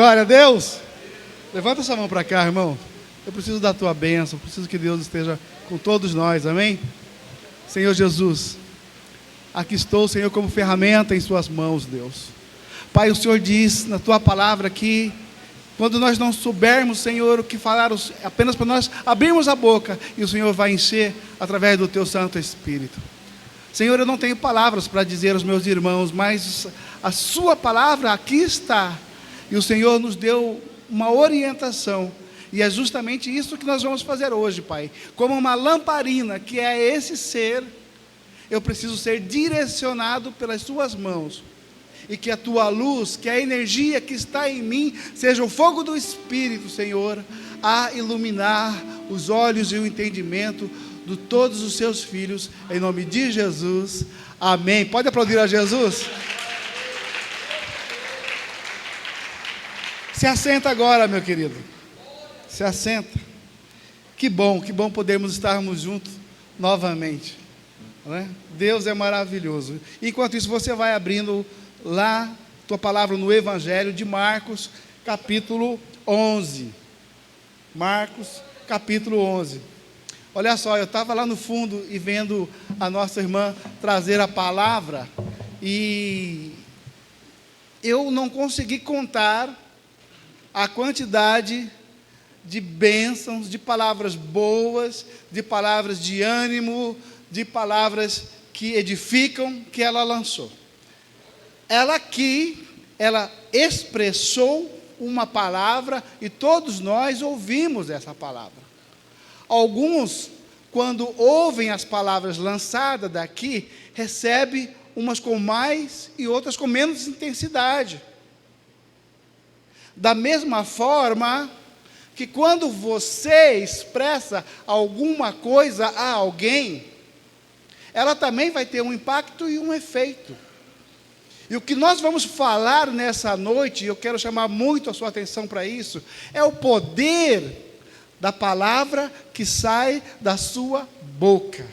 Glória a Deus. Levanta essa mão para cá, irmão. Eu preciso da tua bênção, preciso que Deus esteja com todos nós, amém? Senhor Jesus, aqui estou, Senhor, como ferramenta em suas mãos, Deus. Pai, o Senhor diz na tua palavra que quando nós não soubermos, Senhor, o que falar, apenas para nós abrirmos a boca, e o Senhor vai encher através do teu Santo Espírito. Senhor, eu não tenho palavras para dizer aos meus irmãos, mas a sua palavra aqui está, e o Senhor nos deu uma orientação, e é justamente isso que nós vamos fazer hoje, Pai. Como uma lamparina, que é esse ser, eu preciso ser direcionado pelas suas mãos, e que a tua luz, que a energia que está em mim, seja o fogo do Espírito, Senhor, a iluminar os olhos e o entendimento de todos os seus filhos, em nome de Jesus, amém. Pode aplaudir a Jesus? Se assenta agora, meu querido, se assenta. Que bom podermos estarmos juntos novamente, não é? Deus é maravilhoso. Enquanto isso, você vai abrindo lá tua palavra no Evangelho de Marcos, capítulo 11. Marcos, capítulo 11. Olha só, eu estava lá no fundo e vendo a nossa irmã trazer a palavra, e eu não consegui contar a quantidade de bênçãos, de palavras boas, de palavras de ânimo, de palavras que edificam, que ela lançou. Ela expressou uma palavra e todos nós ouvimos essa palavra. Alguns, quando ouvem as palavras lançadas daqui, recebem umas com mais e outras com menos intensidade. Da mesma forma que quando você expressa alguma coisa a alguém, ela também vai ter um impacto e um efeito. E o que nós vamos falar nessa noite, eu quero chamar muito a sua atenção para isso, é o poder da palavra que sai da sua boca.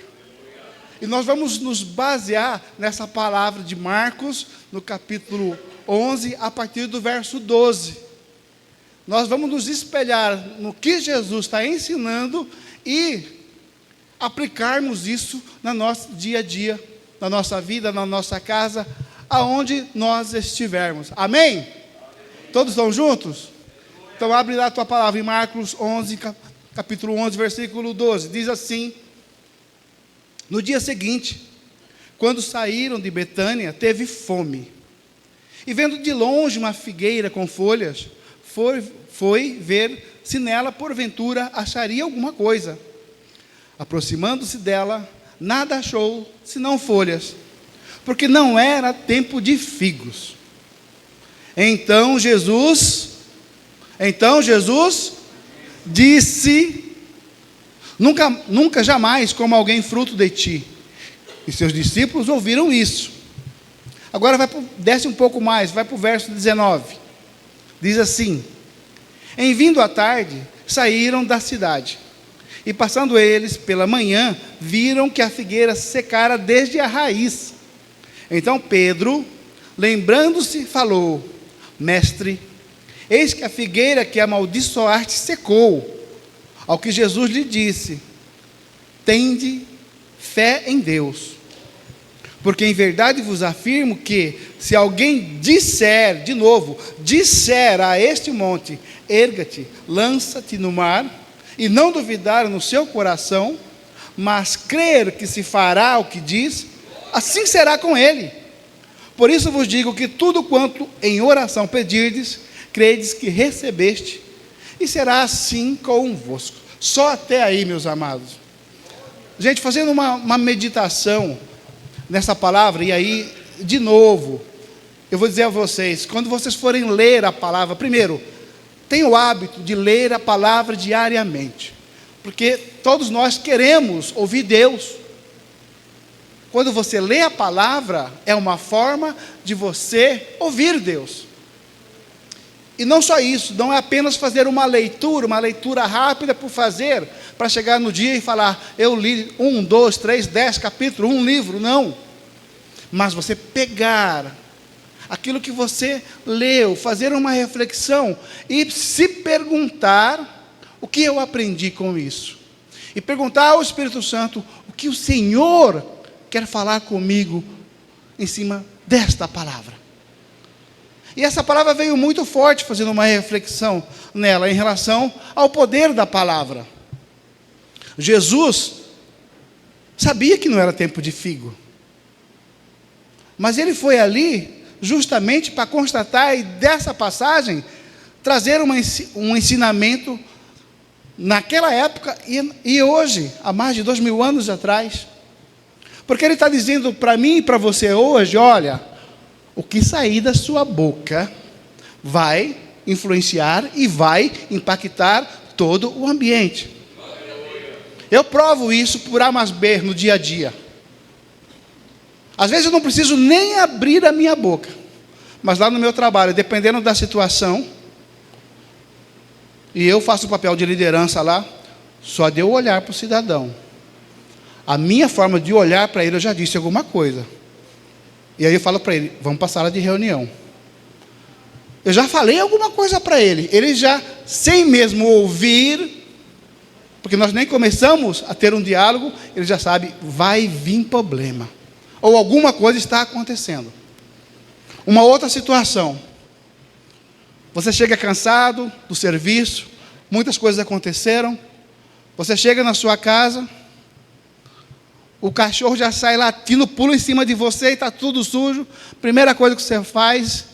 E nós vamos nos basear nessa palavra de Marcos, no capítulo 11, a partir do verso 12. Nós vamos nos espelhar no que Jesus está ensinando e aplicarmos isso no nosso dia a dia, na nossa vida, na nossa casa, aonde nós estivermos. Amém? Amém. Todos estão juntos? Então abre lá a tua palavra em Marcos 11, capítulo 11, versículo 12. Diz assim: no dia seguinte, quando saíram de Betânia, teve fome. E vendo de longe uma figueira com folhas, foi ver se nela, porventura, acharia alguma coisa. Aproximando-se dela, nada achou, senão folhas, porque não era tempo de figos. Então Jesus disse: nunca jamais coma alguém fruto de ti. E seus discípulos ouviram isso. Agora desce um pouco mais, vai para o verso 19. Diz assim: em vindo à tarde, saíram da cidade, e passando eles pela manhã, viram que a figueira secara desde a raiz. Então Pedro, lembrando-se, falou: mestre, eis que a figueira que amaldiçoaste secou. Ao que Jesus lhe disse: tende fé em Deus. Porque em verdade vos afirmo que, se alguém disser a este monte, erga-te, lança-te no mar, e não duvidar no seu coração, mas crer que se fará o que diz, assim será com ele. Por isso vos digo que tudo quanto em oração pedirdes, credes que recebeste, e será assim convosco. Só até aí, meus amados. Gente, fazendo uma meditação nessa palavra, e aí, de novo, eu vou dizer a vocês, quando vocês forem ler a palavra, primeiro, tenham o hábito de ler a palavra diariamente, porque todos nós queremos ouvir Deus. Quando você lê a palavra, é uma forma de você ouvir Deus. E não só isso, não é apenas fazer uma leitura rápida por fazer, para chegar no dia e falar: eu li 1, 2, 3, 10 capítulos, um livro, não. Mas você pegar aquilo que você leu, fazer uma reflexão e se perguntar o que eu aprendi com isso. E perguntar ao Espírito Santo o que o Senhor quer falar comigo em cima desta palavra. E essa palavra veio muito forte, fazendo uma reflexão nela em relação ao poder da palavra. Jesus sabia que não era tempo de figo, mas ele foi ali justamente para constatar e dessa passagem trazer um ensinamento naquela época e hoje, há mais de 2000 anos atrás. Porque ele está dizendo para mim e para você hoje, olha, o que sair da sua boca vai influenciar e vai impactar todo o ambiente. Eu provo isso por A mais B no dia a dia. Às vezes eu não preciso nem abrir a minha boca, mas lá no meu trabalho, dependendo da situação, e eu faço o papel de liderança lá, só de eu olhar para o cidadão, a minha forma de olhar para ele, eu já disse alguma coisa. E aí eu falo para ele, vamos para a sala de reunião. Eu já falei alguma coisa para ele. Ele já, sem mesmo ouvir, porque nós nem começamos a ter um diálogo, ele já sabe, vai vir problema. Ou alguma coisa está acontecendo. Uma outra situação. Você chega cansado do serviço, muitas coisas aconteceram. Você chega na sua casa, o cachorro já sai latindo, pula em cima de você e está tudo sujo. Primeira coisa que você faz,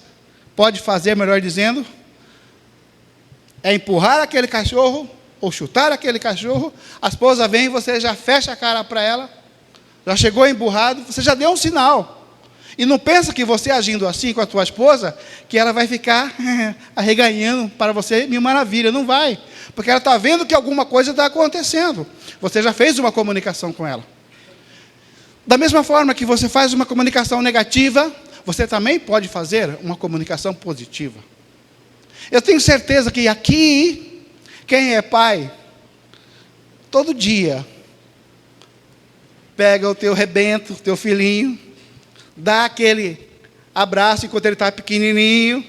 pode fazer, melhor dizendo, é empurrar aquele cachorro, ou chutar aquele cachorro. A esposa vem e você já fecha a cara para ela, já chegou emburrado, você já deu um sinal. E não pensa que você agindo assim com a tua esposa, que ela vai ficar arreganhando para você, mil maravilha. Não vai, porque ela está vendo que alguma coisa está acontecendo. Você já fez uma comunicação com ela. Da mesma forma que você faz uma comunicação negativa, você também pode fazer uma comunicação positiva. Eu tenho certeza que aqui, quem é pai, todo dia, pega o teu rebento, o teu filhinho, dá aquele abraço enquanto ele está pequenininho,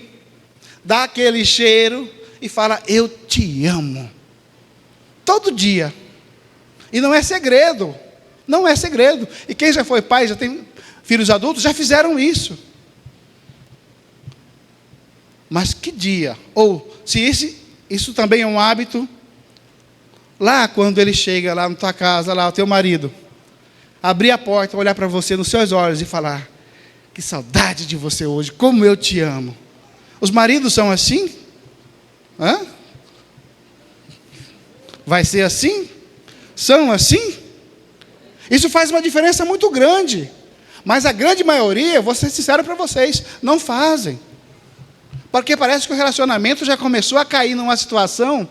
dá aquele cheiro e fala, eu te amo. Todo dia. E não é segredo. Não é segredo. E quem já foi pai, já tem filhos adultos, já fizeram isso. Mas que dia? Ou, se isso também é um hábito, lá quando ele chega lá na tua casa, lá o teu marido, abrir a porta, olhar para você nos seus olhos e falar, que saudade de você hoje, como eu te amo. Os maridos são assim? Hã? Vai ser assim? São assim? Isso faz uma diferença muito grande. Mas a grande maioria, vou ser sincero para vocês, não fazem. Porque parece que o relacionamento já começou a cair numa situação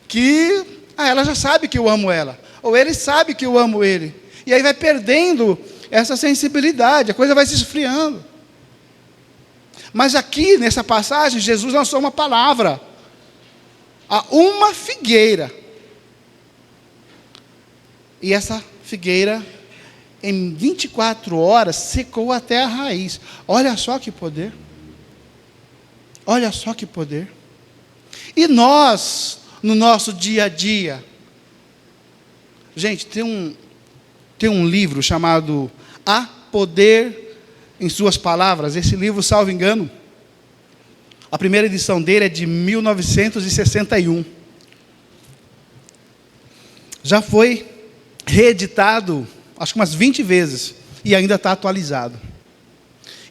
que ela já sabe que eu amo ela. Ou ele sabe que eu amo ele. E aí vai perdendo essa sensibilidade, a coisa vai se esfriando. Mas aqui, nessa passagem, Jesus lançou uma palavra. A uma figueira. E essa figueira, em 24 horas, secou até a raiz. Olha só que poder. Olha só que poder. E nós, no nosso dia a dia, gente, tem um livro chamado Há Poder em Suas Palavras. Esse livro, salvo engano, a primeira edição dele é de 1961. Já foi reeditado, acho que umas 20 vezes, e ainda está atualizado.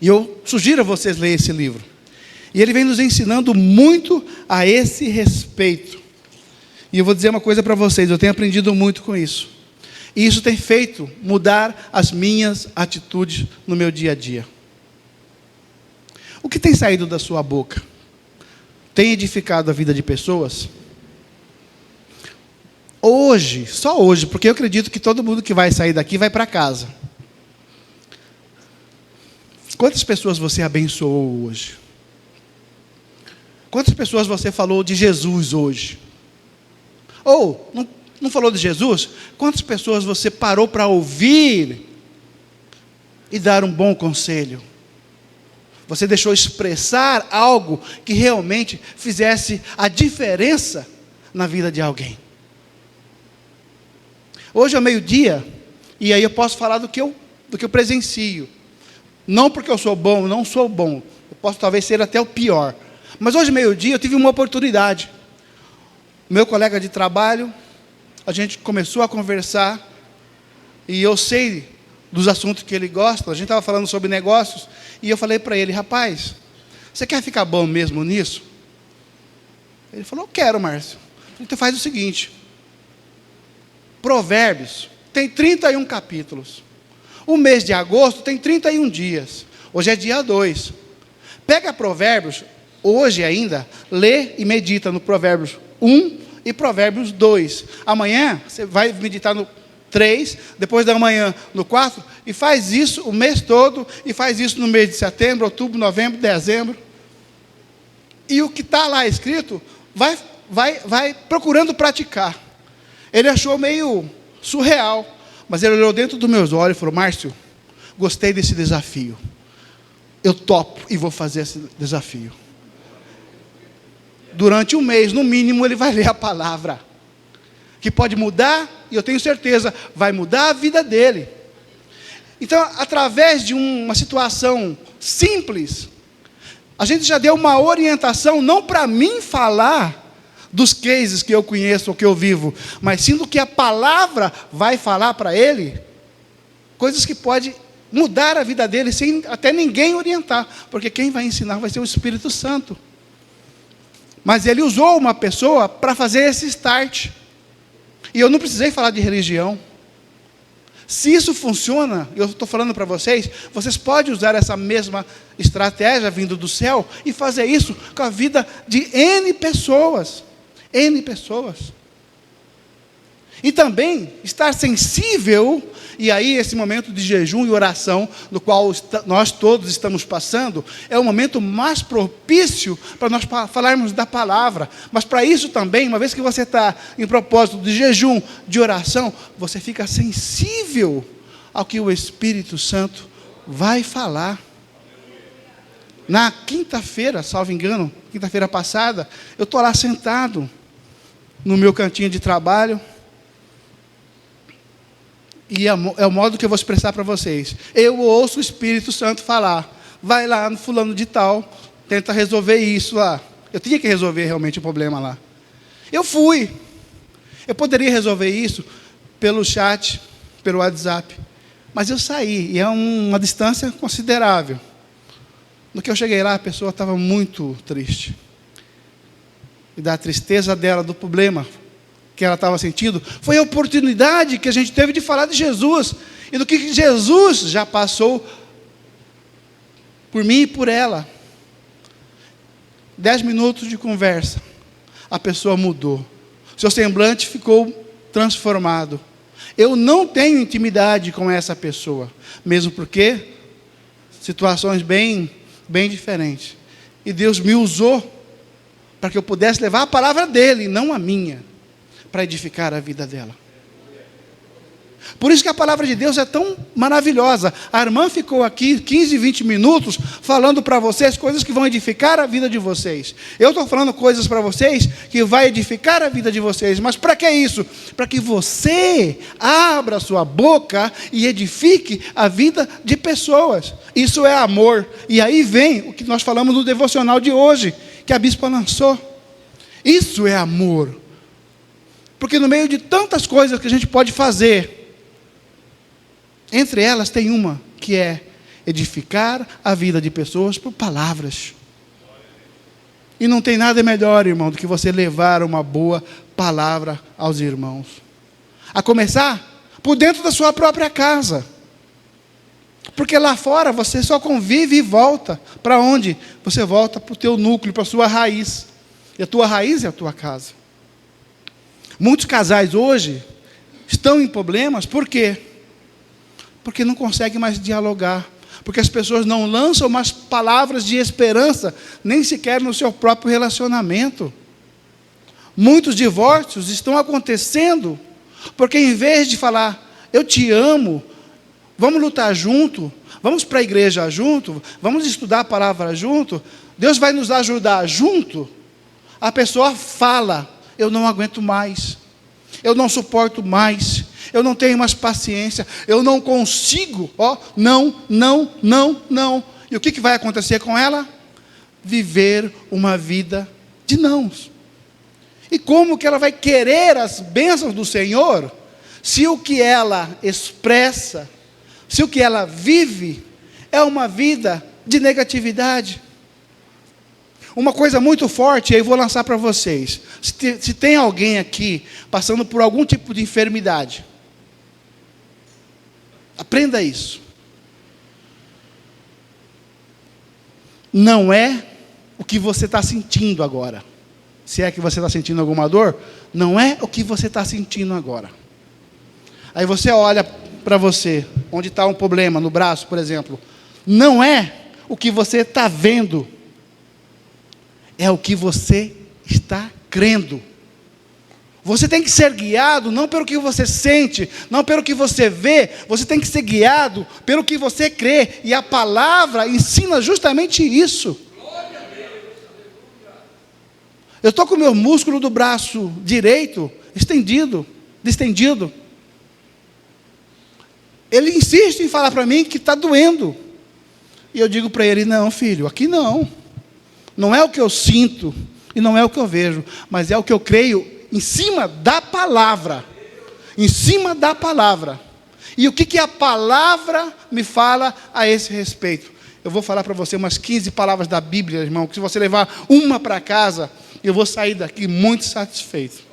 E eu sugiro a vocês lerem esse livro. E ele vem nos ensinando muito a esse respeito. E eu vou dizer uma coisa para vocês, eu tenho aprendido muito com isso. E isso tem feito mudar as minhas atitudes no meu dia a dia. O que tem saído da sua boca? Tem edificado a vida de pessoas? Hoje, só hoje, porque eu acredito que todo mundo que vai sair daqui vai para casa. Quantas pessoas você abençoou hoje? Quantas pessoas você falou de Jesus hoje? Ou, não falou de Jesus? Quantas pessoas você parou para ouvir e dar um bom conselho? Você deixou expressar algo que realmente fizesse a diferença na vida de alguém. Hoje ao meio-dia, e aí eu posso falar do que eu presencio. Não porque eu sou bom, não sou bom. Eu posso talvez ser até o pior. Mas hoje ao meio-dia eu tive uma oportunidade. Meu colega de trabalho, a gente começou a conversar, e eu sei dos assuntos que ele gosta. A gente estava falando sobre negócios, e eu falei para ele: rapaz, você quer ficar bom mesmo nisso? Ele falou: eu quero, Márcio. Então faz o seguinte: Provérbios tem 31 capítulos. O mês de agosto tem 31 dias. Hoje é dia 2. Pega Provérbios, hoje ainda, lê e medita no Provérbios 1 e Provérbios 2. Amanhã você vai meditar no 3, depois da manhã no 4, e faz isso o mês todo, e faz isso no mês de setembro, outubro, novembro, dezembro. E o que está lá escrito, vai procurando praticar. Ele achou meio surreal, mas ele olhou dentro dos meus olhos e falou: Márcio, gostei desse desafio. Eu topo e vou fazer esse desafio. Durante um mês, no mínimo, ele vai ler a palavra, que pode mudar, e eu tenho certeza, vai mudar a vida dele. Então, através de uma situação simples, a gente já deu uma orientação, não para mim falar dos cases que eu conheço ou que eu vivo, mas sim do que a palavra vai falar para ele, coisas que podem mudar a vida dele, sem até ninguém orientar, porque quem vai ensinar vai ser o Espírito Santo. Mas ele usou uma pessoa para fazer esse start. E eu não precisei falar de religião. Se isso funciona, eu estou falando para vocês, vocês podem usar essa mesma estratégia vindo do céu e fazer isso com a vida de N pessoas. N pessoas. E também estar sensível, e aí esse momento de jejum e oração, no qual nós todos estamos passando, é o momento mais propício para nós falarmos da palavra. Mas para isso também, uma vez que você está em propósito de jejum, de oração, você fica sensível ao que o Espírito Santo vai falar. Na quinta-feira, salvo engano, quinta-feira passada, eu estou lá sentado no meu cantinho de trabalho, e é o modo que eu vou expressar para vocês. Eu ouço o Espírito Santo falar: vai lá no fulano de tal, tenta resolver isso lá. Eu tinha que resolver realmente o problema lá. Eu fui. Eu poderia resolver isso pelo chat, pelo WhatsApp, mas eu saí, e é uma distância considerável. No que eu cheguei lá, a pessoa estava muito triste. E da tristeza dela, do problema que ela estava sentindo, foi a oportunidade que a gente teve de falar de Jesus, e do que Jesus já passou por mim e por ela. 10 minutos de conversa, a pessoa mudou, seu semblante ficou transformado. Eu não tenho intimidade com essa pessoa, mesmo porque situações bem diferentes, e Deus me usou para que eu pudesse levar a palavra dele, não a minha, para edificar a vida dela. Por isso que a palavra de Deus é tão maravilhosa. A irmã ficou aqui 15, 20 minutos falando para vocês coisas que vão edificar a vida de vocês. Eu estou falando coisas para vocês que vai edificar a vida de vocês. Mas para que isso? Para que você abra a sua boca e edifique a vida de pessoas. Isso é amor. E aí vem o que nós falamos no devocional de hoje, que a bispa lançou. Isso é amor. Porque no meio de tantas coisas que a gente pode fazer, entre elas tem uma que é edificar a vida de pessoas por palavras. E não tem nada melhor, irmão, do que você levar uma boa palavra aos irmãos. A começar por dentro da sua própria casa. Porque lá fora você só convive e volta. Para onde? Você volta para o teu núcleo, para a sua raiz. E a tua raiz é a tua casa. Muitos casais hoje estão em problemas, por quê? Porque não conseguem mais dialogar, porque as pessoas não lançam mais palavras de esperança, nem sequer no seu próprio relacionamento. Muitos divórcios estão acontecendo, porque em vez de falar, eu te amo, vamos lutar junto, vamos para a igreja junto, vamos estudar a palavra junto, Deus vai nos ajudar junto. A pessoa fala: eu não aguento mais, eu não suporto mais, eu não tenho mais paciência, eu não consigo, não. E o que vai acontecer com ela? Viver uma vida de nãos. E como que ela vai querer as bênçãos do Senhor, se o que ela expressa, se o que ela vive, é uma vida de negatividade? Uma coisa muito forte, e aí vou lançar para vocês. Se tem alguém aqui passando por algum tipo de enfermidade, aprenda isso. Não é o que você está sentindo agora. Se é que você está sentindo alguma dor, não é o que você está sentindo agora. Aí você olha para você, onde está um problema, no braço, por exemplo. Não é o que você está vendo, é o que você está crendo. Você tem que ser guiado não pelo que você sente, não pelo que você vê, você tem que ser guiado pelo que você crê, e a palavra ensina justamente isso. Eu estou com o meu músculo do braço direito distendido. Ele insiste em falar para mim que está doendo. E eu digo para ele: não, filho, aqui não. Não é o que eu sinto e não é o que eu vejo, mas é o que eu creio em cima da palavra. Em cima da palavra. E o que a palavra me fala a esse respeito? Eu vou falar para você umas 15 palavras da Bíblia, irmão, que se você levar uma para casa, eu vou sair daqui muito satisfeito.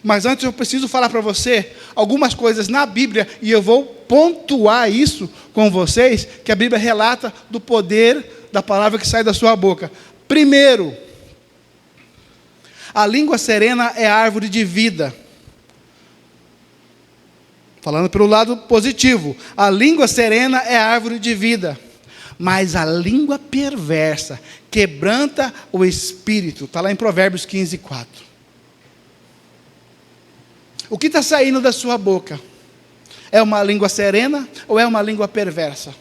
Mas antes eu preciso falar para você algumas coisas na Bíblia, e eu vou pontuar isso com vocês, que a Bíblia relata do poder da palavra que sai da sua boca. Primeiro, a língua serena é a árvore de vida. Falando pelo lado positivo, a língua serena é a árvore de vida. Mas a língua perversa quebranta o espírito. Está lá em Provérbios 15:4. O que está saindo da sua boca? É uma língua serena ou é uma língua perversa?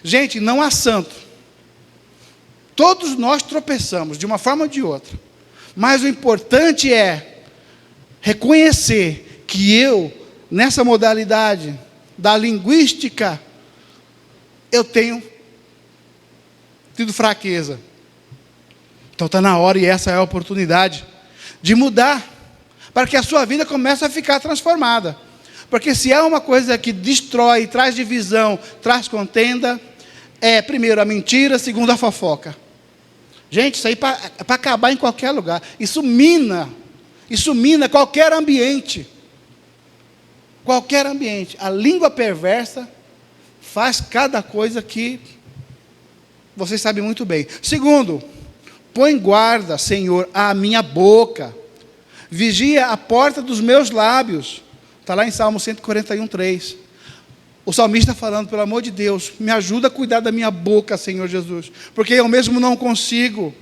Gente, não há santo. Todos nós tropeçamos de uma forma ou de outra. Mas o importante é reconhecer que eu, nessa modalidade da linguística, eu tenho tido fraqueza. Então está na hora, e essa é a oportunidade de mudar, para que a sua vida comece a ficar transformada. Porque se é uma coisa que destrói, traz divisão, traz contenda, é primeiro a mentira, segundo a fofoca. Gente, isso aí é para acabar em qualquer lugar. Isso mina qualquer ambiente. Qualquer ambiente. A língua perversa faz cada coisa que vocês sabem muito bem. Segundo, põe guarda, Senhor, à minha boca. Vigia a porta dos meus lábios. Está lá em Salmo 141:3. O salmista falando: pelo amor de Deus, me ajuda a cuidar da minha boca, Senhor Jesus, porque eu mesmo não consigo.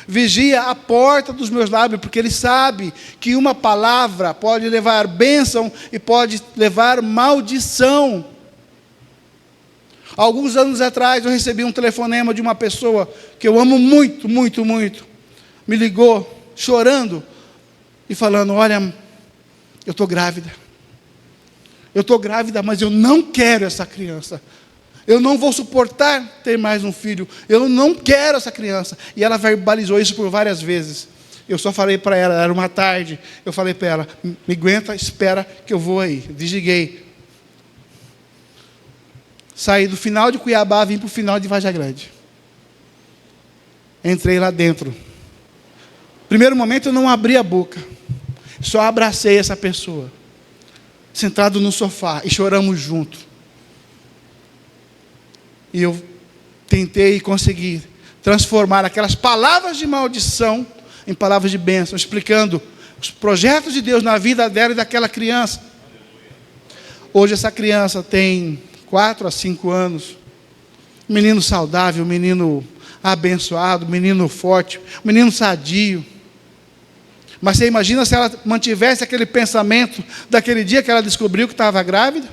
Vigia a porta dos meus lábios, porque ele sabe que uma palavra pode levar bênção e pode levar maldição. Alguns anos atrás eu recebi um telefonema de uma pessoa que eu amo muito, muito, muito. Me ligou chorando e falando: olha, eu estou grávida. Eu estou grávida, mas eu não quero essa criança. Eu não vou suportar ter mais um filho. Eu não quero essa criança. E ela verbalizou isso por várias vezes. Eu só falei para ela, era uma tarde, eu falei para ela: me aguenta, espera que eu vou aí. Desliguei. Saí do final de Cuiabá, vim para o final de Vargem Grande. Entrei lá dentro. Primeiro momento eu não abri a boca. Só abracei essa pessoa. Sentado no sofá, e choramos junto. E eu tentei e consegui transformar aquelas palavras de maldição em palavras de bênção, explicando os projetos de Deus na vida dela e daquela criança. Hoje essa criança tem 4 a 5 anos. Menino saudável, menino abençoado, menino forte, menino sadio. Mas você imagina se ela mantivesse aquele pensamento daquele dia que ela descobriu que estava grávida?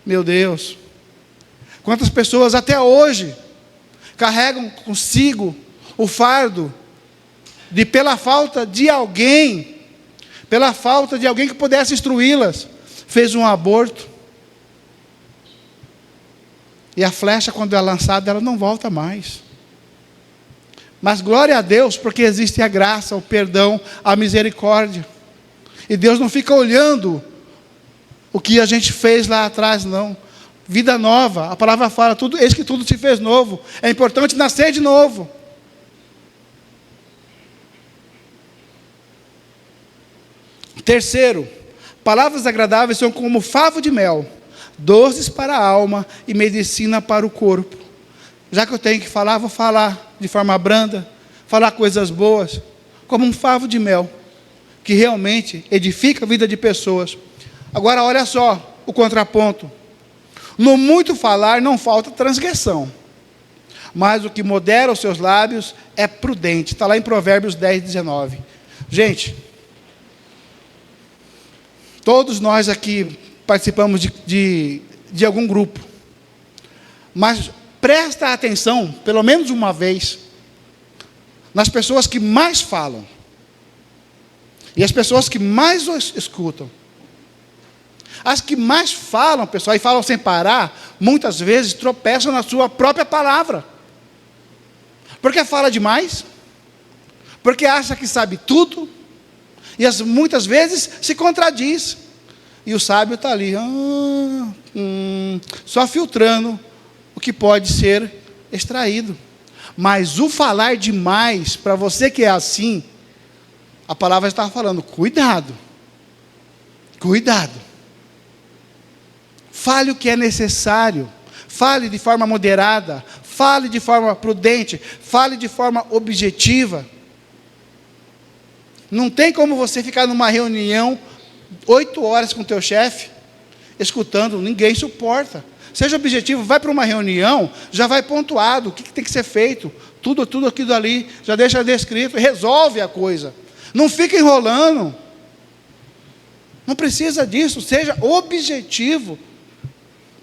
Meu Deus. Quantas pessoas até hoje carregam consigo o fardo de, pela falta de alguém que pudesse instruí-las, fez um aborto. E a flecha, quando é lançada, ela não volta mais. Mas glória a Deus, porque existe a graça, o perdão, a misericórdia. E Deus não fica olhando o que a gente fez lá atrás, não. Vida nova, a palavra fala, eis que tudo se fez novo. É importante nascer de novo. Terceiro, palavras agradáveis são como favo de mel, doces para a alma e medicina para o corpo. Já que eu tenho que falar, vou falar de forma branda, falar coisas boas, como um favo de mel, que realmente edifica a vida de pessoas. Agora olha só o contraponto. No muito falar não falta transgressão, mas o que modera os seus lábios é prudente. Está lá em Provérbios 10, 19. Gente, todos nós aqui participamos de algum grupo, mas presta atenção, pelo menos uma vez, nas pessoas que mais falam, e as pessoas que mais escutam. As que mais falam, pessoal, e falam sem parar, muitas vezes tropeçam na sua própria palavra. Porque fala demais, porque acha que sabe tudo, e muitas vezes se contradiz. E o sábio está ali, só filtrando o que pode ser extraído. Mas o falar demais, para você que é assim, a palavra está falando, cuidado. Cuidado. Fale o que é necessário, fale de forma moderada, fale de forma prudente, fale de forma objetiva. Não tem como você ficar numa reunião 8 horas com o teu chefe, escutando, ninguém suporta. Seja objetivo, vai para uma reunião, já vai pontuado, o que tem que ser feito, tudo aquilo ali, já deixa descrito, resolve a coisa. Não fica enrolando, não precisa disso, seja objetivo,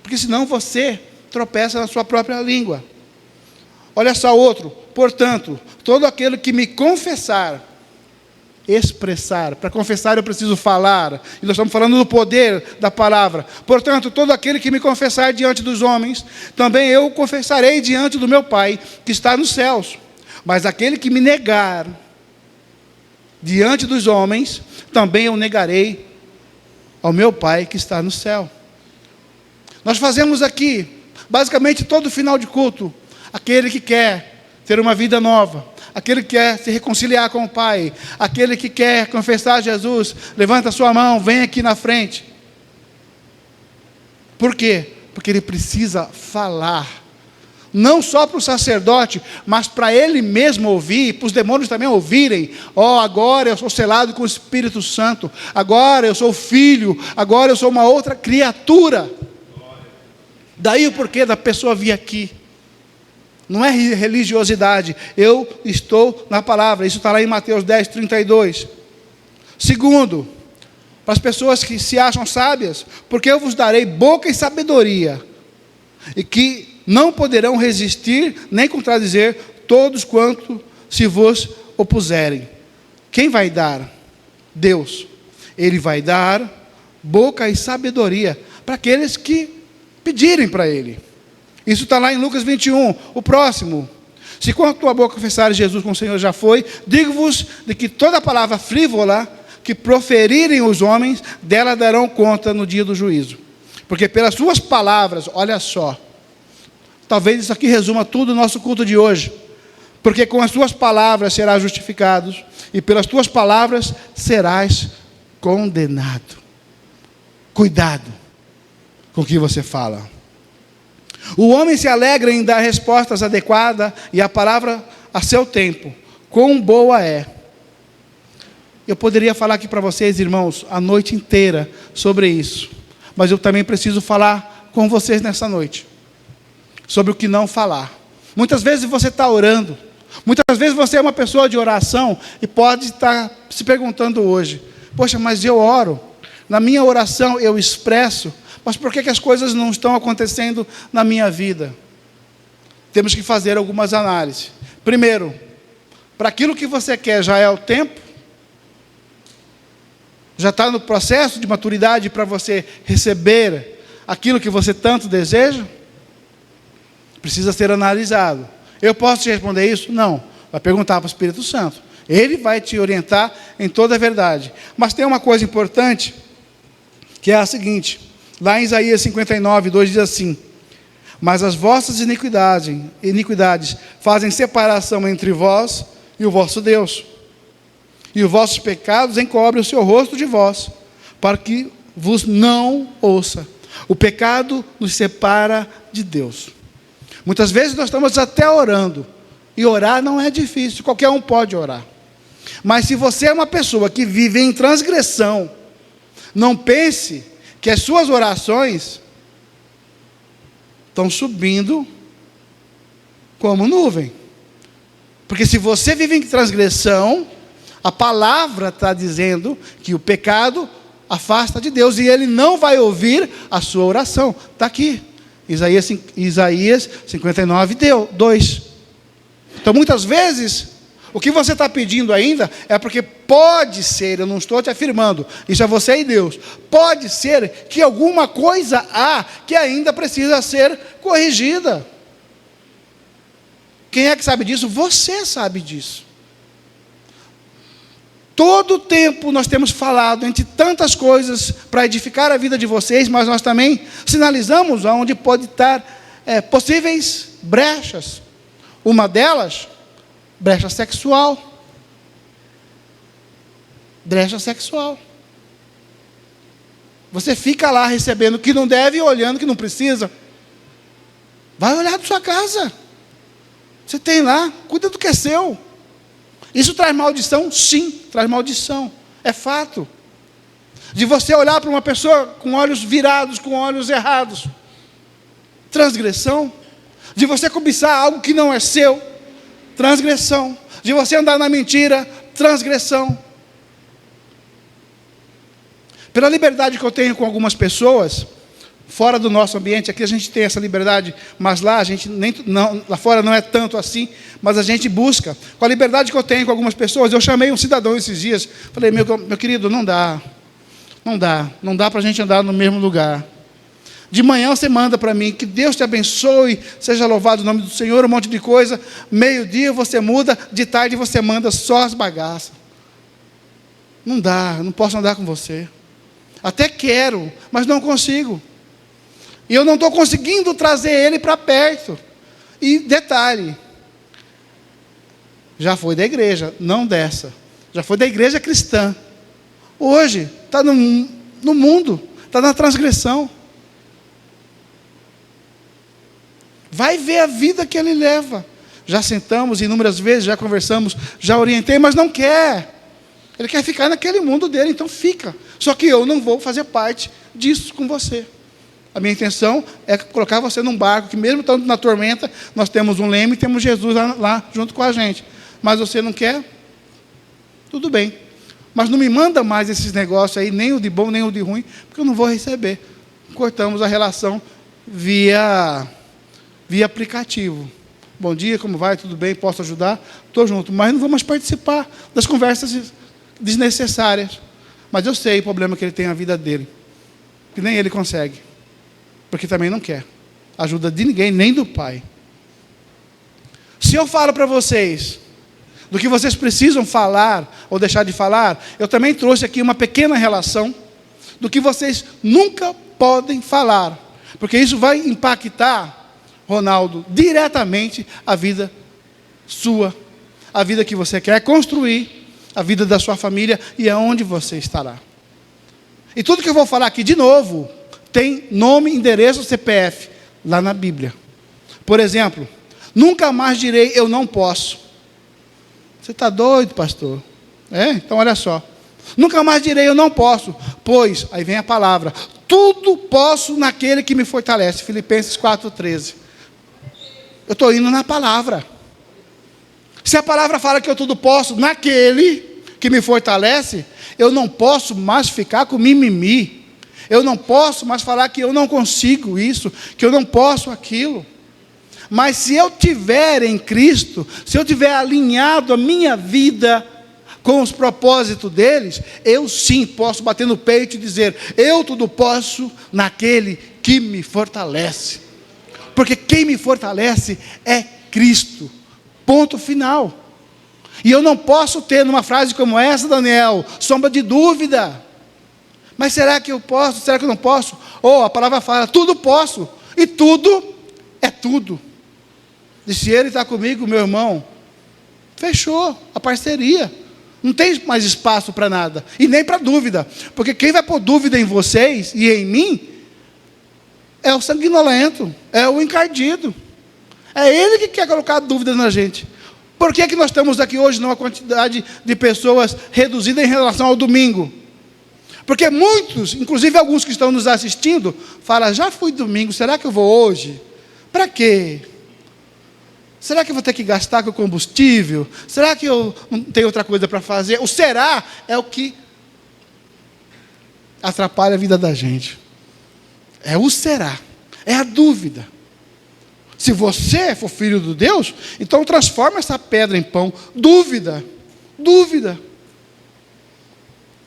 porque senão você tropeça na sua própria língua. Olha só outro, portanto, todo aquele que me confessar, expressar, para confessar eu preciso falar, e nós estamos falando do poder da palavra. Portanto, todo aquele que me confessar diante dos homens, também eu o confessarei diante do meu Pai, que está nos céus. Mas aquele que me negar diante dos homens, também eu negarei ao meu Pai que está no céu. Nós fazemos aqui, basicamente todo final de culto, aquele que quer ter uma vida nova, aquele que quer se reconciliar com o Pai, aquele que quer confessar Jesus, levanta a sua mão, vem aqui na frente. Por quê? Porque ele precisa falar, não só para o sacerdote, mas para ele mesmo ouvir, para os demônios também ouvirem. Agora eu sou selado com o Espírito Santo, agora eu sou filho, agora eu sou uma outra criatura. Daí o porquê da pessoa vir aqui. Não é religiosidade, eu estou na palavra. Isso está lá em Mateus 10, 32. Segundo, para as pessoas que se acham sábias, porque eu vos darei boca e sabedoria, e que não poderão resistir, nem contradizer todos quanto se vos opuserem. Quem vai dar? Deus. Ele vai dar boca e sabedoria para aqueles que pedirem para Ele. Isso está lá em Lucas 21, o próximo. Se com a tua boca confessares Jesus como o Senhor já foi, digo-vos de que toda palavra frívola que proferirem os homens, dela darão conta no dia do juízo. Porque pelas suas palavras, olha só, talvez isso aqui resuma tudo o nosso culto de hoje. Porque com as tuas palavras serás justificado, e pelas tuas palavras serás condenado. Cuidado com o que você fala. O homem se alegra em dar respostas adequadas e a palavra a seu tempo. Quão boa é. Eu poderia falar aqui para vocês, irmãos, a noite inteira sobre isso. Mas eu também preciso falar com vocês nessa noite. Sobre o que não falar. Muitas vezes você está orando. Muitas vezes você é uma pessoa de oração e pode estar se perguntando hoje. Poxa, mas eu oro. Na minha oração eu expresso, Mas por que as coisas não estão acontecendo na minha vida? Temos que fazer algumas análises. Primeiro, para aquilo que você quer já é o tempo? Já está no processo de maturidade para você receber aquilo que você tanto deseja? Precisa ser analisado. Eu posso te responder isso? Não. Vai perguntar para o Espírito Santo. Ele vai te orientar em toda a verdade. Mas tem uma coisa importante, que é a seguinte. Lá em Isaías 59, 2 diz assim: mas as vossas iniquidades fazem separação entre vós e o vosso Deus. E os vossos pecados encobrem o seu rosto de vós, para que vos não ouça. O pecado nos separa de Deus. Muitas vezes nós estamos até orando, e orar não é difícil, qualquer um pode orar. Mas se você é uma pessoa que vive em transgressão, não pense que as suas orações estão subindo como nuvem. Porque se você vive em transgressão, a palavra está dizendo que o pecado afasta de Deus, e Ele não vai ouvir a sua oração. Está aqui, Isaías 59, 2. Então muitas vezes, o que você está pedindo ainda, é porque pode ser, eu não estou te afirmando, isso é você e Deus, pode ser que alguma coisa há, que ainda precisa ser corrigida. Quem é que sabe disso? Você sabe disso. Todo o tempo nós temos falado entre tantas coisas para edificar a vida de vocês, mas nós também sinalizamos onde pode estar possíveis brechas. Uma delas, brecha sexual. Brecha sexual. Você fica lá recebendo o que não deve e olhando o que não precisa. Vai olhar da sua casa. Você tem lá, cuida do que é seu. Isso traz maldição? Sim, traz maldição. É fato. De você olhar para uma pessoa com olhos virados, com olhos errados. Transgressão. De você cobiçar algo que não é seu. Transgressão. De você andar na mentira. Transgressão. Pela liberdade que eu tenho com algumas pessoas, fora do nosso ambiente, aqui a gente tem essa liberdade, mas lá a gente lá fora não é tanto assim, mas a gente busca. Com a liberdade que eu tenho com algumas pessoas, eu chamei um cidadão esses dias, falei, meu querido, não dá para a gente andar no mesmo lugar. De manhã você manda para mim, que Deus te abençoe, seja louvado o nome do Senhor, um monte de coisa, meio-dia você muda, de tarde você manda só as bagaças. Não dá, não posso andar com você. Até quero, mas não consigo. E eu não estou conseguindo trazer ele para perto. E detalhe, já foi da igreja, não dessa. Já foi da igreja cristã. Hoje, está no mundo, está na transgressão. Vai ver a vida que ele leva. Já sentamos inúmeras vezes, já conversamos, já orientei, mas não quer. Ele quer ficar naquele mundo dele, então fica. Só que eu não vou fazer parte disso com você. A minha intenção é colocar você num barco, que mesmo estando na tormenta, nós temos um leme e temos Jesus lá junto com a gente. Mas você não quer? Tudo bem. Mas não me manda mais esses negócios aí, nem o de bom, nem o de ruim, porque eu não vou receber. Cortamos a relação via aplicativo. Bom dia, como vai? Tudo bem? Posso ajudar? Estou junto. Mas não vou mais participar das conversas desnecessárias. Mas eu sei o problema que ele tem na vida dele. Que nem ele consegue. Porque também não quer ajuda de ninguém, nem do pai. Se eu falo para vocês do que vocês precisam falar ou deixar de falar, eu também trouxe aqui uma pequena relação do que vocês nunca podem falar, porque isso vai impactar, Ronaldo, diretamente a vida sua, a vida que você quer construir, a vida da sua família e aonde você estará. E tudo que eu vou falar aqui de novo tem nome, endereço, CPF, lá na Bíblia. Por exemplo, nunca mais direi eu não posso. Você está doido, pastor? Então olha só. Nunca mais direi eu não posso, pois, aí vem a palavra, tudo posso naquele que me fortalece. Filipenses 4,13. Eu estou indo na palavra. Se a palavra fala que eu tudo posso naquele que me fortalece, eu não posso mais ficar com mimimi. Eu não posso mais falar que eu não consigo isso, que eu não posso aquilo. Mas se eu tiver em Cristo, se eu tiver alinhado a minha vida com os propósitos deles, eu sim posso bater no peito e dizer: eu tudo posso naquele que me fortalece. Porque quem me fortalece é Cristo. Ponto final. E eu não posso ter numa frase como essa, Daniel, sombra de dúvida. Mas será que eu posso? Será que eu não posso? A palavra fala: tudo posso. E tudo é tudo. E se Ele está comigo, meu irmão, fechou a parceria. Não tem mais espaço para nada. E nem para dúvida. Porque quem vai pôr dúvida em vocês e em mim é o sanguinolento, é o encardido. É ele que quer colocar dúvidas na gente. Por que nós estamos aqui hoje numa quantidade de pessoas reduzida em relação ao domingo? Porque muitos, inclusive alguns que estão nos assistindo, falam: já fui domingo, será que eu vou hoje? Para quê? Será que eu vou ter que gastar com combustível? Será que eu não tenho outra coisa para fazer? O será é o que atrapalha a vida da gente. É o será, é a dúvida. Se você for filho de Deus, então transforma essa pedra em pão. Dúvida, dúvida.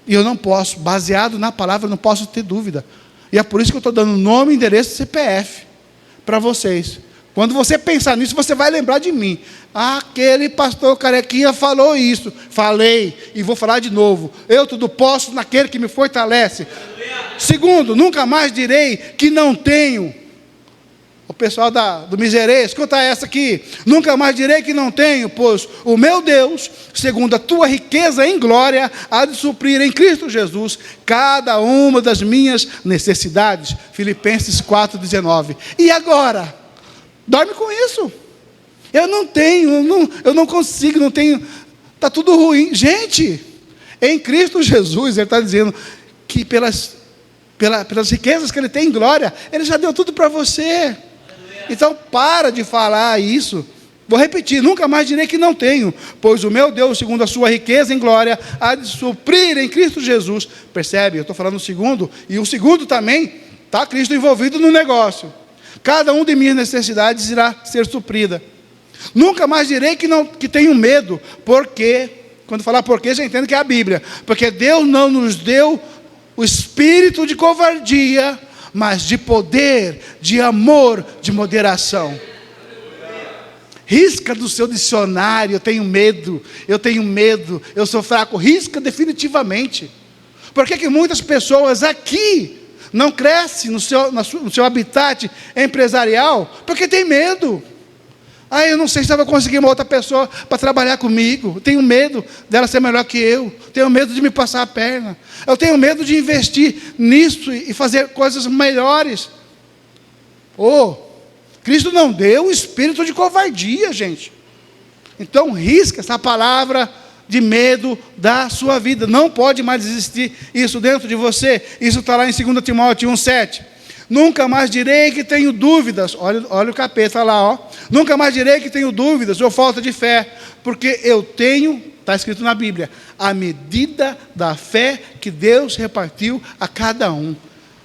E eu não posso, baseado na palavra, eu não posso ter dúvida. E é por isso que eu estou dando nome, endereço e CPF para vocês. Quando você pensar nisso, você vai lembrar de mim. Aquele pastor carequinha falou isso. Falei e vou falar de novo. Eu tudo posso naquele que me fortalece. Segundo, nunca mais direi que não tenho. O pessoal do Miserê, escuta essa aqui. Nunca mais direi que não tenho, pois o meu Deus, segundo a tua riqueza em glória, há de suprir em Cristo Jesus cada uma das minhas necessidades. Filipenses 4,19. E agora? Dorme com isso. Eu não tenho, eu não consigo, não tenho. Está tudo ruim. Gente, em Cristo Jesus, Ele está dizendo que pelas riquezas que Ele tem em glória, Ele já deu tudo para você. Então para de falar isso. Vou repetir: nunca mais direi que não tenho, pois o meu Deus, segundo a sua riqueza em glória, há de suprir em Cristo Jesus. Percebe? Eu estou falando o segundo, e o segundo também está Cristo envolvido no negócio. Cada um de minhas necessidades irá ser suprida. Nunca mais direi que tenho medo, porque, quando falar porque, já entendo que é a Bíblia. Porque Deus não nos deu o espírito de covardia, mas de poder, de amor, de moderação. Risca do seu dicionário: eu tenho medo, eu sou fraco. Risca definitivamente. Por que muitas pessoas aqui não crescem no seu habitat empresarial? Porque tem medo. Eu não sei se eu vou conseguir uma outra pessoa para trabalhar comigo. Tenho medo dela ser melhor que eu. Tenho medo de me passar a perna. Eu tenho medo de investir nisso e fazer coisas melhores. Cristo não deu o espírito de covardia, gente. Então risca essa palavra de medo da sua vida. Não pode mais existir isso dentro de você. Isso está lá em 2 Timóteo 1,7. Nunca mais direi que tenho dúvidas. Olha o capeta lá, Nunca mais direi que tenho dúvidas ou falta de fé, porque eu tenho, está escrito na Bíblia, a medida da fé que Deus repartiu a cada um.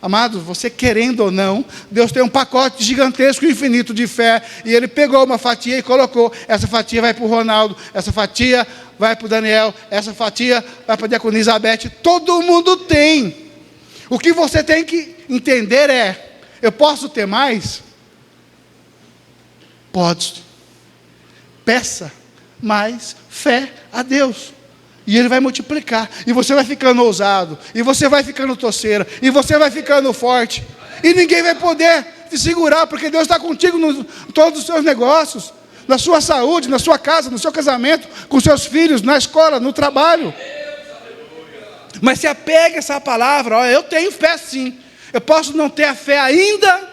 Amados, você querendo ou não, Deus tem um pacote gigantesco, infinito de fé, e Ele pegou uma fatia e colocou. Essa fatia vai para o Ronaldo, essa fatia vai para o Daniel, essa fatia vai para a diaconia Elizabeth. Todo mundo tem. O que você tem que entender é: eu posso ter mais? Pode. Peça mais fé a Deus. E Ele vai multiplicar. E você vai ficando ousado. E você vai ficando torceira. E você vai ficando forte. E ninguém vai poder te segurar, porque Deus está contigo em todos os seus negócios. Na sua saúde, na sua casa, no seu casamento, com seus filhos, na escola, no trabalho. Mas se apega a essa palavra: eu tenho fé sim. Eu posso não ter a fé ainda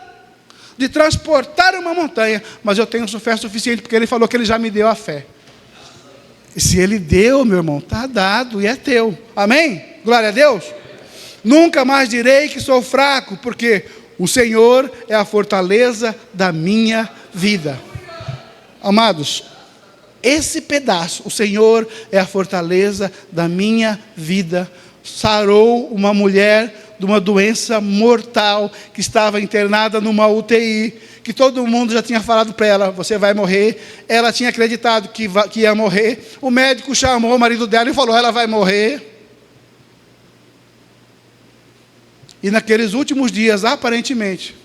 de transportar uma montanha, mas eu tenho fé suficiente, porque Ele falou que Ele já me deu a fé. E se Ele deu, meu irmão, está dado e é teu. Amém? Glória a Deus. Nunca mais direi que sou fraco, porque o Senhor é a fortaleza da minha vida. Amados, esse pedaço: o Senhor é a fortaleza da minha vida, sarou uma mulher de uma doença mortal, que estava internada numa UTI, que todo mundo já tinha falado para ela, você vai morrer. Ela tinha acreditado que ia morrer. O médico chamou o marido dela e falou, ela vai morrer. E naqueles últimos dias, aparentemente,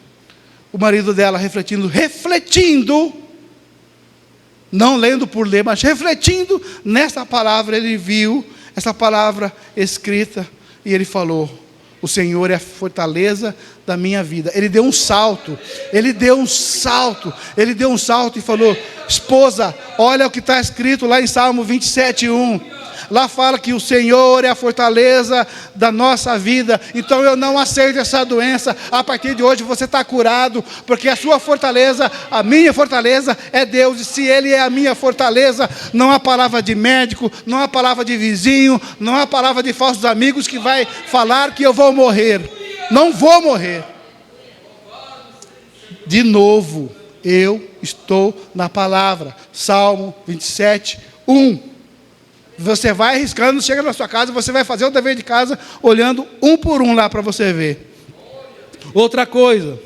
o marido dela refletindo, não lendo por ler, mas refletindo nessa palavra, ele viu essa palavra escrita e ele falou, o Senhor é a fortaleza da minha vida. Ele deu um salto e falou, esposa, olha o que está escrito lá em Salmo 27:1. Lá fala que o Senhor é a fortaleza da nossa vida. Então eu não aceito essa doença. A partir de hoje você está curado, porque a sua fortaleza, a minha fortaleza é Deus. E se Ele é a minha fortaleza, não há palavra de médico, não há palavra de vizinho, não há palavra de falsos amigos que vai falar que eu vou morrer. Não vou morrer. De novo, eu estou na palavra. Salmo 27:1. Você vai arriscando, chega na sua casa, você vai fazer o dever de casa, olhando um por um lá para você ver. Outra coisa,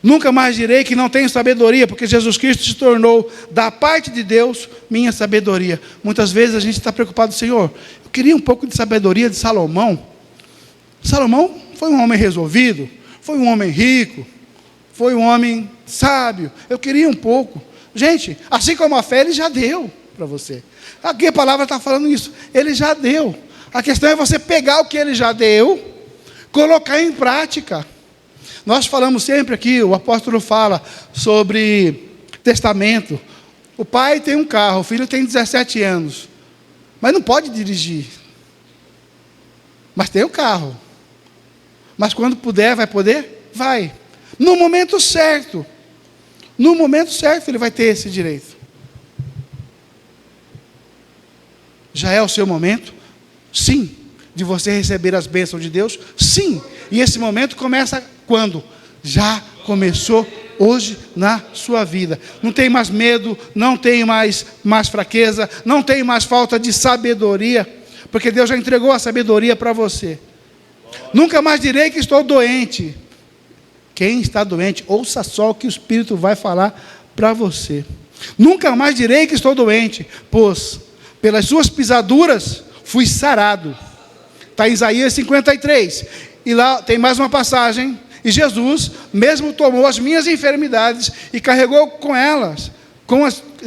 nunca mais direi que não tenho sabedoria, porque Jesus Cristo se tornou, da parte de Deus, minha sabedoria. Muitas vezes a gente está preocupado, Senhor, eu queria um pouco de sabedoria de Salomão. Salomão foi um homem resolvido, foi um homem rico, foi um homem sábio, eu queria um pouco. Gente, assim como a fé, Ele já deu para você. Aqui a palavra está falando isso, Ele já deu. A questão é você pegar o que Ele já deu, colocar em prática. Nós falamos sempre aqui, o apóstolo fala sobre testamento. O pai tem um carro, o filho tem 17 anos, mas não pode dirigir. Mas tem o carro. Mas quando puder, vai poder? Vai. No momento certo ele vai ter esse direito. Já é o seu momento? Sim. De você receber as bênçãos de Deus? Sim. E esse momento começa quando? Já começou hoje na sua vida. Não tem mais medo, não tem mais fraqueza, não tem mais falta de sabedoria, porque Deus já entregou a sabedoria para você. Nunca mais direi que estou doente. Quem está doente, ouça só o que o Espírito vai falar para você. Nunca mais direi que estou doente, pois pelas suas pisaduras fui sarado. Está em Isaías 53. E lá tem mais uma passagem. E Jesus mesmo tomou as minhas enfermidades e carregou com elas,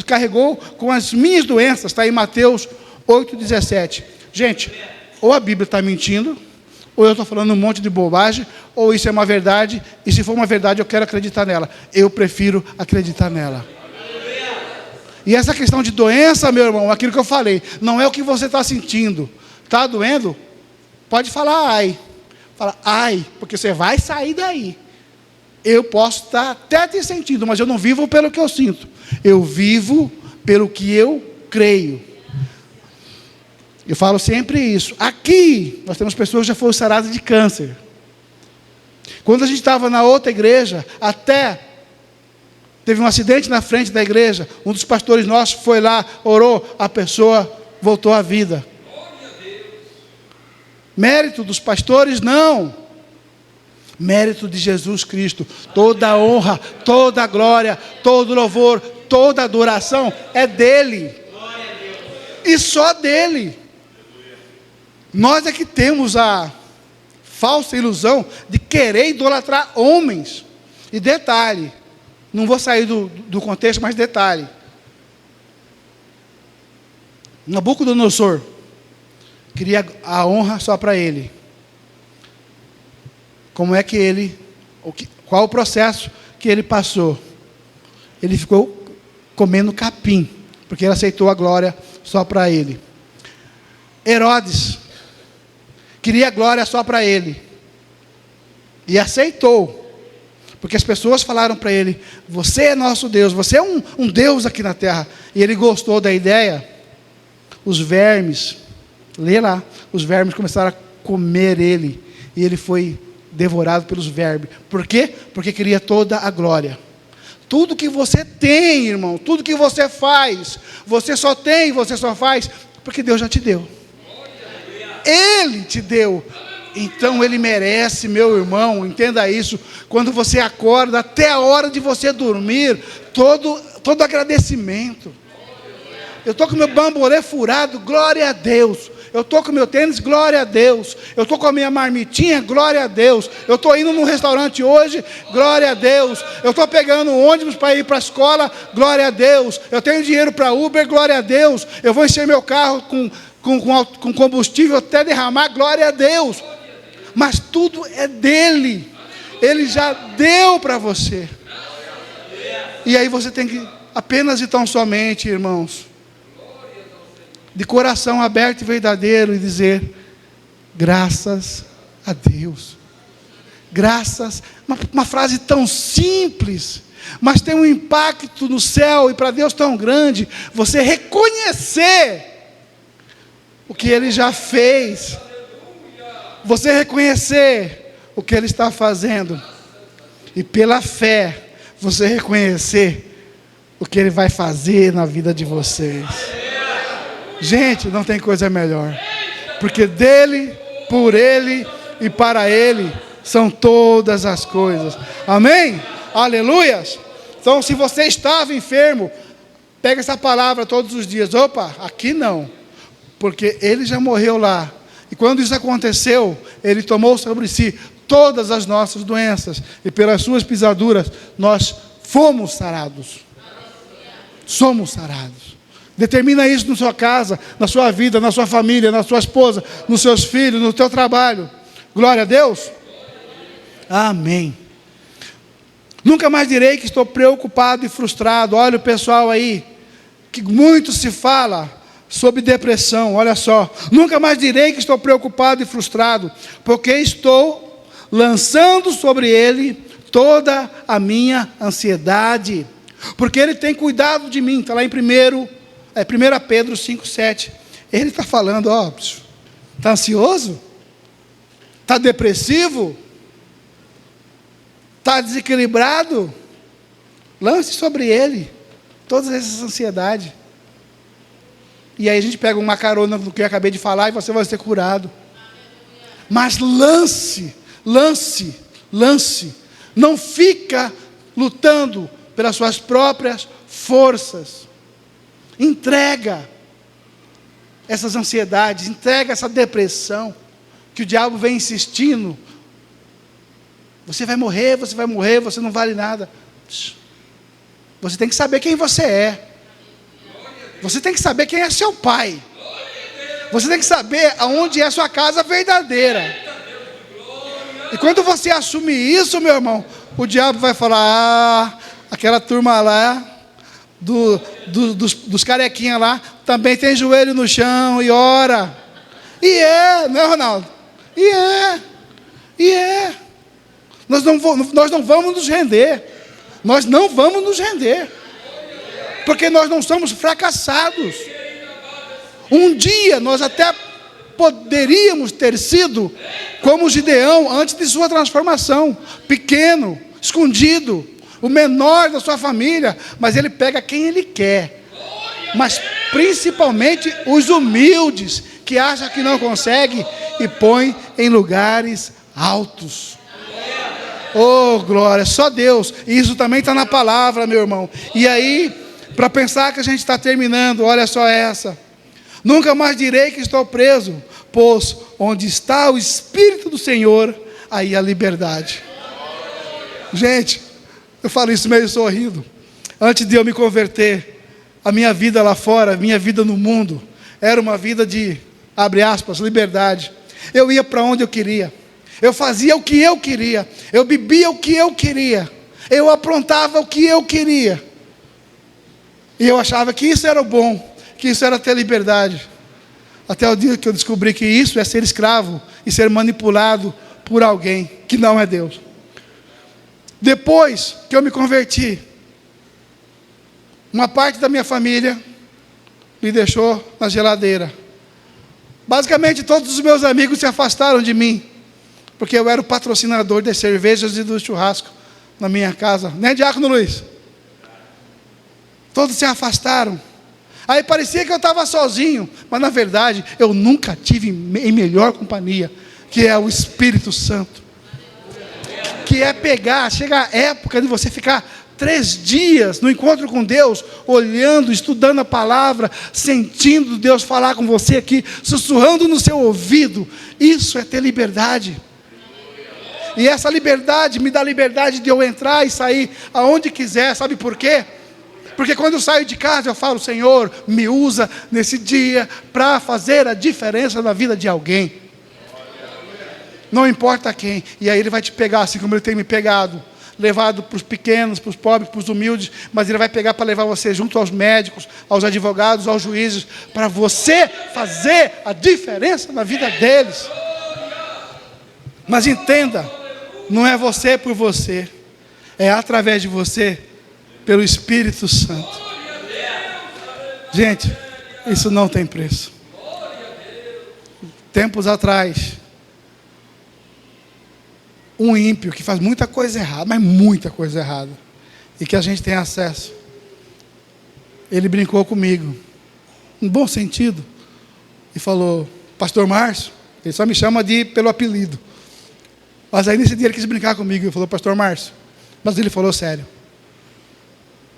carregou com as minhas doenças. Está em Mateus 8,17. Gente, ou a Bíblia está mentindo, ou eu estou falando um monte de bobagem, ou isso é uma verdade, e se for uma verdade eu quero acreditar nela. Eu prefiro acreditar nela. E essa questão de doença, meu irmão, aquilo que eu falei, não é o que você está sentindo. Está doendo? Pode falar ai. Fala ai, porque você vai sair daí. Eu posso estar até te sentindo, mas eu não vivo pelo que eu sinto. Eu vivo pelo que eu creio. Eu falo sempre isso. Aqui, nós temos pessoas que já foram saradas de câncer. Quando a gente estava na outra igreja, até teve um acidente na frente da igreja, um dos pastores nossos foi lá, orou, a pessoa voltou à vida. Mérito dos pastores? Não. Mérito de Jesus Cristo. Toda a honra, toda a glória, todo o louvor, toda a adoração é dele. E só dele. Nós é que temos a falsa ilusão de querer idolatrar homens. E detalhe, não vou sair do contexto, mas detalhe. Nabucodonosor queria a honra só para ele. Como é que ele, qual o processo que ele passou? Ele ficou comendo capim, porque ele aceitou a glória só para ele. Herodes queria glória só para ele, e aceitou, porque as pessoas falaram para ele, você é nosso Deus, você é um Deus aqui na terra, e ele gostou da ideia. Os vermes, lê lá, os vermes começaram a comer ele, e ele foi devorado pelos vermes. Por quê? Porque queria toda a glória. Tudo que você tem, irmão, tudo que você faz, você só tem, você só faz, porque Deus já te deu. Ele te deu. Então Ele merece, meu irmão, entenda isso. Quando você acorda, até a hora de você dormir, todo agradecimento. Eu estou com meu bambolê furado, glória a Deus. Eu estou com meu tênis, glória a Deus. Eu estou com a minha marmitinha, glória a Deus. Eu estou indo num restaurante hoje, glória a Deus. Eu estou pegando um ônibus para ir para a escola, glória a Deus. Eu tenho dinheiro para Uber, glória a Deus. Eu vou encher meu carro com combustível até derramar, glória a Deus. Mas tudo é dele. Ele já deu para você. E aí você tem que apenas e tão somente, irmãos, de coração aberto e verdadeiro, e dizer: graças a Deus. Graças, uma frase tão simples, mas tem um impacto no céu e para Deus tão grande. Você reconhecer o que Ele já fez, você reconhecer o que Ele está fazendo, e pela fé você reconhecer o que Ele vai fazer na vida de vocês. Gente, não tem coisa melhor, porque dele, por Ele e para Ele são todas as coisas. Amém? Aleluias. Então, se você estava enfermo, pega essa palavra todos os dias. Opa, aqui não, porque Ele já morreu lá, e quando isso aconteceu, Ele tomou sobre si todas as nossas doenças, e pelas suas pisaduras nós fomos sarados. Somos sarados. Determina isso na sua casa, na sua vida, na sua família, na sua esposa, nos seus filhos, no teu trabalho. Glória a Deus. Amém. Nunca mais direi que estou preocupado e frustrado. Olha o pessoal aí, que muito se fala sobre depressão. Olha só. Nunca mais direi que estou preocupado e frustrado, porque estou lançando sobre Ele toda a minha ansiedade, porque Ele tem cuidado de mim. Está lá em 1 Pedro 5,7. Ele está falando: ó, está ansioso? Está depressivo? Está desequilibrado? Lance sobre Ele todas essas ansiedades. E aí a gente pega uma carona no que eu acabei de falar, e você vai ser curado. Mas lance. Não fica lutando pelas suas próprias forças. Entrega essas ansiedades, entrega essa depressão que o diabo vem insistindo. Você vai morrer, você não vale nada. Você tem que saber quem você é. Você tem que saber quem é seu pai. Você tem que saber aonde é a sua casa verdadeira. E quando você assumir isso, meu irmão, o diabo vai falar: aquela turma lá, dos carequinhas lá, também tem joelho no chão e ora. E é, não é, Ronaldo? E é. Nós não vamos nos render. Nós não vamos nos render. Porque nós não somos fracassados. Um dia nós até poderíamos ter sido como Gideão antes de sua transformação, pequeno, escondido, o menor da sua família, mas ele pega quem ele quer, mas principalmente os humildes, que acham que não consegue, e põe em lugares altos. Oh, glória, só Deus. E isso também está na palavra, meu irmão. E aí, para pensar que a gente está terminando, olha só essa: nunca mais direi que estou preso, pois onde está o Espírito do Senhor, aí a liberdade. Gente, eu falo isso meio sorrindo. Antes de eu me converter, a minha vida lá fora, a minha vida no mundo, era uma vida de, abre aspas, liberdade. Eu ia para onde eu queria, eu fazia o que eu queria, eu bebia o que eu queria, eu aprontava o que eu queria, e eu achava que isso era o bom, que isso era ter liberdade, até o dia que eu descobri que isso é ser escravo e ser manipulado por alguém que não é Deus. Depois que eu me converti, uma parte da minha família me deixou na geladeira. Basicamente todos os meus amigos se afastaram de mim, porque eu era o patrocinador das cervejas e do churrasco na minha casa, né, Diácono Luiz? Todos se afastaram. Aí parecia que eu estava sozinho, mas na verdade eu nunca tive em melhor companhia. que é o Espírito Santo. Que é chega a época de você ficar 3 dias no encontro com Deus, olhando, estudando a palavra, sentindo Deus falar com você aqui, sussurrando no seu ouvido. Isso é ter liberdade. E essa liberdade me dá liberdade de eu entrar e sair aonde quiser. Sabe por quê? Porque quando eu saio de casa eu falo: Senhor, me usa nesse dia para fazer a diferença na vida de alguém. Não importa quem. E aí Ele vai te pegar assim como Ele tem me pegado, levado para os pequenos, para os pobres, para os humildes, mas Ele vai pegar para levar você junto aos médicos, aos advogados, aos juízes, para você fazer a diferença na vida deles. Mas entenda, não é você por você, é através de você, pelo Espírito Santo. Gente, isso não tem preço. Tempos atrás, um ímpio que faz muita coisa errada, mas muita coisa errada, e que a gente tem acesso, ele brincou comigo, em bom sentido, e falou: Pastor Márcio, ele só me chama pelo apelido, mas aí nesse dia ele quis brincar comigo, ele falou: Pastor Márcio, mas ele falou sério,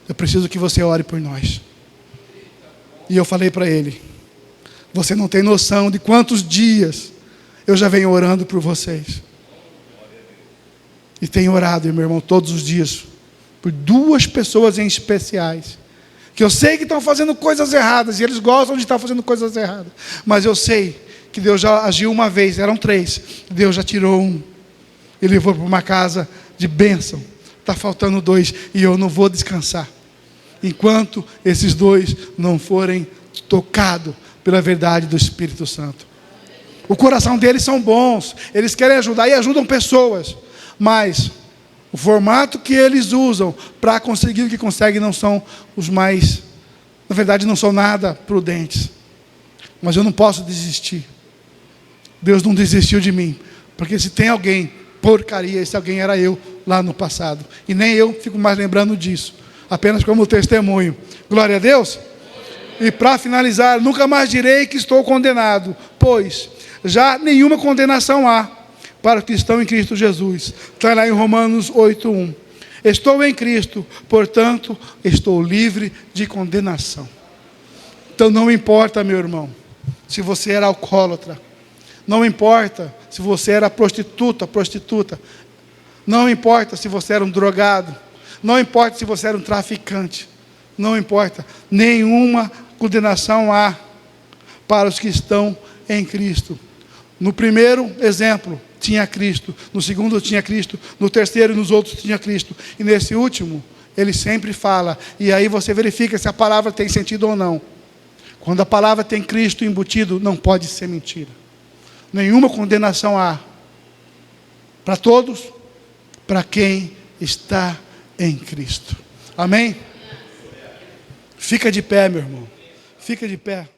eu preciso que você ore por nós. E eu falei para ele: você não tem noção de quantos dias eu já venho orando por vocês. E tenho orado, meu irmão, todos os dias, por 2 pessoas em especiais, que eu sei que estão fazendo coisas erradas, e eles gostam de estar fazendo coisas erradas, mas eu sei que Deus já agiu uma vez, eram 3, Deus já tirou um, e levou para uma casa de bênção. Está faltando 2, e eu não vou descansar, enquanto esses 2 não forem tocados pela verdade do Espírito Santo. O coração deles são bons, eles querem ajudar e ajudam pessoas, mas o formato que eles usam para conseguir o que conseguem não são os mais, na verdade não são nada prudentes. Mas eu não posso desistir. Deus não desistiu de mim, porque se tem alguém porcaria, esse alguém era eu lá no passado, e nem eu fico mais lembrando disso, apenas como testemunho. Glória a Deus. E para finalizar, nunca mais direi que estou condenado, pois já nenhuma condenação há para os que estão em Cristo Jesus. Está lá em Romanos 8:1. Estou em Cristo, portanto, estou livre de condenação. Então não importa, meu irmão, se você era alcoólatra, não importa se você era prostituta, não importa se você era um drogado, não importa se você era um traficante, não importa, nenhuma condenação há para os que estão em Cristo. No primeiro exemplo tinha Cristo, no segundo tinha Cristo, no terceiro e nos outros tinha Cristo, e nesse último ele sempre fala, e aí você verifica se a palavra tem sentido ou não. Quando a palavra tem Cristo embutido, não pode ser mentira. Nenhuma condenação há para todos, para quem está em Cristo. Amém? Fica de pé, meu irmão, fica de pé.